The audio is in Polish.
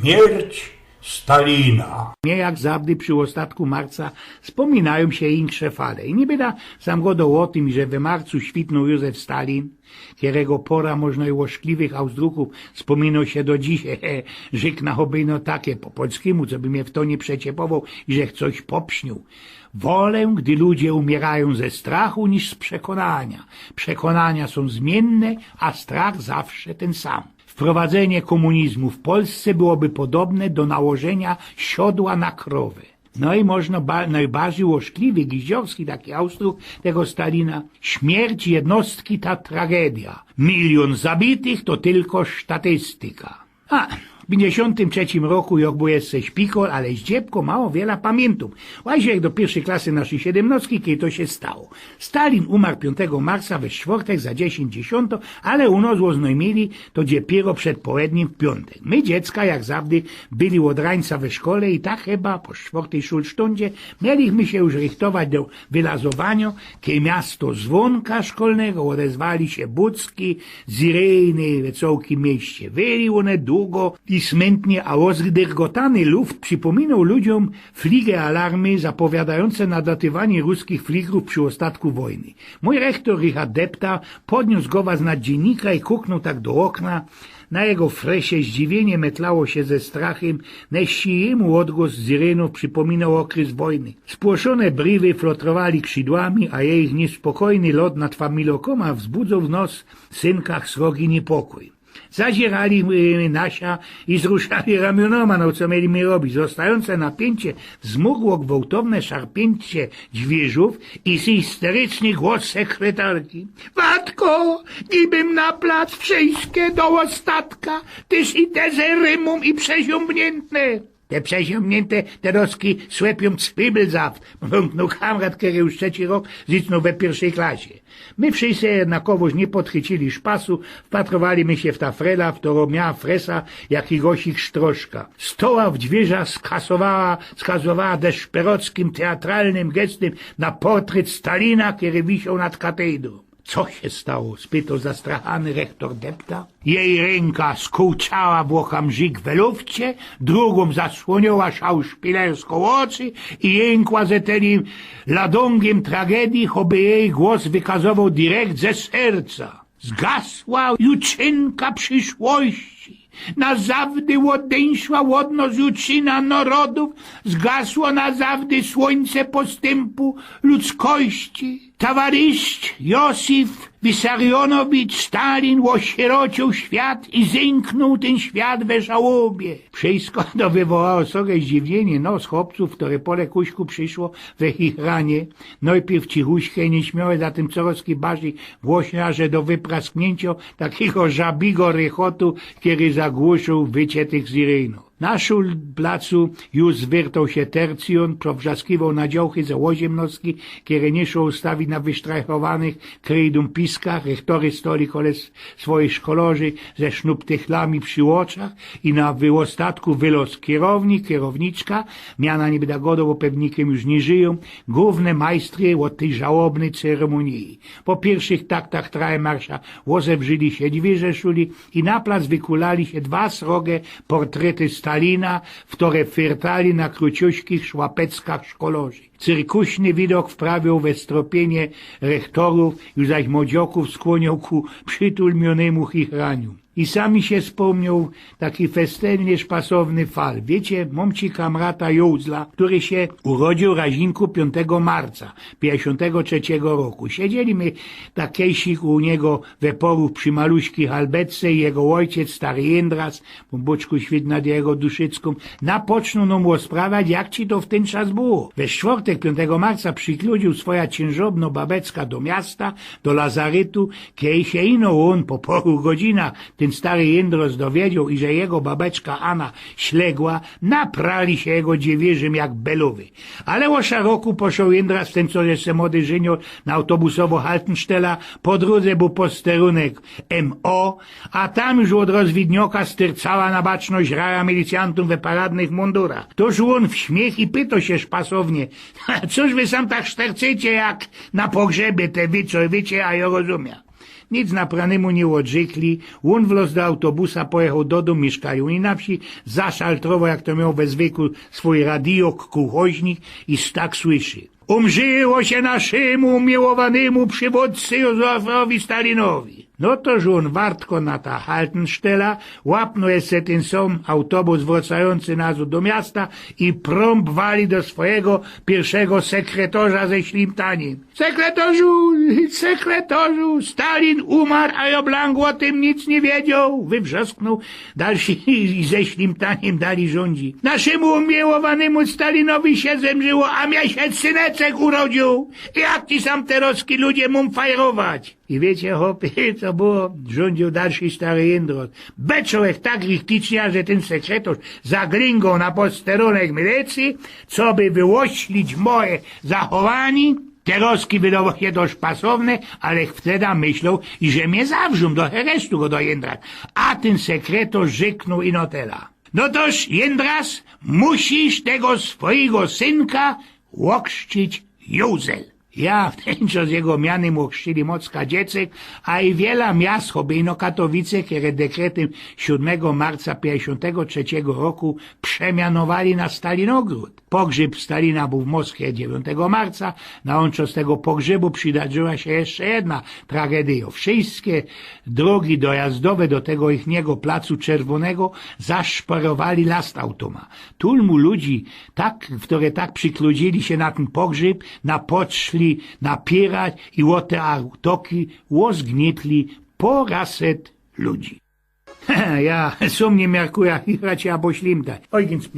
Śmierć Stalina. Nie jak zawdy przy ostatku marca wspominają się insze fale. I nie będę sam godał o tym, że w marcu świtnął Józef Stalin, którego pora można i łoszkliwych Austruków wspominał się do dzisiaj, żykna hobejno takie po polskiemu, co by mnie w to nie przeciepował i że coś popśnił. Wolę, gdy ludzie umierają ze strachu, niż z przekonania. Przekonania są zmienne, a strach zawsze ten sam. Wprowadzenie komunizmu w Polsce byłoby podobne do nałożenia siodła na krowę. No i można najbardziej łoszkliwy, giździowski taki Austruk tego Stalina. Śmierć jednostki ta tragedia. 1 000 000 zabitych to tylko statystyka. W 1953 roku jak był jeszcze szpikol, ale z dziebko mało wiele pamiętam. Właśnie jak do pierwszej klasy naszej 17, kiedy to się stało. Stalin umarł 5 marca we czwartek za 10:10, ale u nas oznajmili to dopiero przed południem w piątek. My dziecka jak zawsze byli od rańca we szkole i tak chyba po 4. szulstundzie mieliśmy się już rychtować do wylazowania, kiedy miasto dzwonka szkolnego odezwali się budzki, syreny w całym mieście. Wyli one długo i smętnie, a rozgdergotany luft przypominał ludziom flige alarmy zapowiadające nadatywanie ruskich fligrów przy ostatku wojny. Mój rektor Richard Depta podniósł go z nad dziennika i kuknął tak do okna. Na jego fresie zdziwienie metlało się ze strachem, neści jemu odgłos syrenów przypominał okres wojny. Spłoszone brywy flotrowali skrzydłami, a jej niespokojny lot nad familokoma wzbudzał w nos synkach srogi niepokój. Zazierali nasia i zruszali ramionoma, no co mieli robić. Zostające napięcie wzmógło gwałtowne szarpięcie dźwierzów i histeryczny głos sekretarki. Watko, gibym na plac wszystkie do ostatka, tyż i te zerymum i przeziąbniętne. Te przeziąbnięte te roski słepią cwibelzaft, wąknął kamrat, który już 3. rok zicnął we 1. klasie. My wszyscy jednakowoż nie podchycili szpasu, wpatrowaliśmy się w ta frela, w którą miała fresa jakiegoś ich sztroszka. Stoła w dźwierza skazowała desperockim teatralnym gestem na portret Stalina, który wisiał nad katedrą. Co się stało? Spytał zastrachany rektor Depta. Jej ręka skółczała włochamżyk w lufcie, drugą zasłoniła szauszpilerską oczy i jękła ze tenim ladągiem tragedii, choby jej głos wykazował direkt ze serca. Zgasła juczynka przyszłości. Na zawdy odeszła łodność juczyna narodów, zgasło na zawdy słońce postępu ludzkości. Towarzysz Józef Wissarionowicz Stalin osierocił świat i zęknął ten świat we żałobie. Wszystko to wywołało sobie zdziwienie nos chłopców, które po lekuśku przyszło we ich ranie. Najpierw cichuśkie i nieśmiałe, zatem coraz bardziej głośno, że do wyprasknięcia takiego żabigo rechotu, który zagłuszył wycie tych syrenów. Na placu już zwiertał się tercjon, przewrzaskiwał na działchy ze łoziemnostki, które nie szło ustawić na wysztrajchowanych krejdum piskach, rektory stoli kole swoich szkolorzy ze sznuptychlami przy oczach i na wyostatku wylos kierownik, kierowniczka, miana niby dagodowo pewnikiem już nie żyją, główne majstry od tej żałobnej ceremonii. Po pierwszych taktach traje marsza łozewrzyli się dźwierze szuli i na plac wykulali się 2 srogie portrety Stalina, w które firtali na króciuśkich szłapeckach szkolorzy. Cyrkuśny widok wprawiał we stropienie rektorów, już zaś młodzioków skłonił ku przytulmionemu chichraniu. I sami się wspomniał taki festennie szpasowny fal. Wiecie, mam ci kamrata Józla, który się urodził razinku 5 marca 53 roku. Siedzieliśmy takiejsik u niego we porów przy maluśkich albetce i jego ojciec, stary Jędras, po boczku świt nad jego duszycką, napoczną nam rozprawiać, jak ci to w ten czas było. We czwartek 5 marca przykludził swoja ciężobno babecka do miasta, do lazarytu, kiedy się ino on po paru godzinach ten stary Jędros dowiedział i że jego babeczka Anna śległa, naprali się jego dziewierzym jak belowy. Ale o roku poszedł Jędras w ten, co jeszcze młody żenior, na autobusowo Haltenstella, po drodze był posterunek MO, a tam już od rozwidnioka styrcała na baczność raja milicjantów we paradnych mundurach. Toż on w śmiech i pytał się szpasownie, cóż wy sam tak sztercycie jak na pogrzebie te wy, co wiecie, a ja rozumiem. Nic napranemu nie odrzekli, on wlazł do autobusa, pojechał do domu, mieszkają i na wsi, zaszaltrował, jak to miał we zwykł swój radiok, kuchoźnik i tak słyszy. Umrzyło się naszemu umiłowanemu przywódcy Józefowi Stalinowi. No toż on wartko na ta Haltenstella, łapnął se ten sam autobus wracający nazad do miasta i prompt wali do swojego pierwszego sekretarza ze ślimtaniem. Sekretarzu, Stalin umarł, a Joblang o tym nic nie wiedział, wywrzasknął. Dalsi ze ślimtaniem dali rządzi. Naszemu umiłowanemu Stalinowi się zemrzyło, a mnie się syneczek urodził. Jak ci sam teroski ludzie mum fajrować? I wiecie, chłopie, co było? Rządził dalszy stary Jędrot. Beczał ich tak rychtycznie, że ten sekretarz zaglingał na posterunek milicji, co by wyłoślić moje zachowanie. Teroski wydało się dość pasowne, ale wtedy myślał, że mnie zawrzą do herestu go do Jędra. A ten sekretarz rzeknął inotela. No toż, Jędras, musisz tego swojego synka łokrzcić Józel. Ja w ten czas jego mianem ochrzcili mocka dziecek, a i wiele miast, chobyjno Katowice, które dekretem 7 marca 53 roku przemianowali na Stalinogród. Pogrzeb Stalina był w Moskwie 9 marca, na onczas tego pogrzebu przydarzyła się jeszcze jedna tragedia. Wszystkie drogi dojazdowe do tego ichniego placu czerwonego zaszparowali lastautoma. Tulmu ludzi, które tak przykludzili się na ten pogrzeb, poszli napierać i o te autoki łozgnietli po raset ludzi. Ja sam nie miarkuję, raczej albo ślimtać. Oj, więc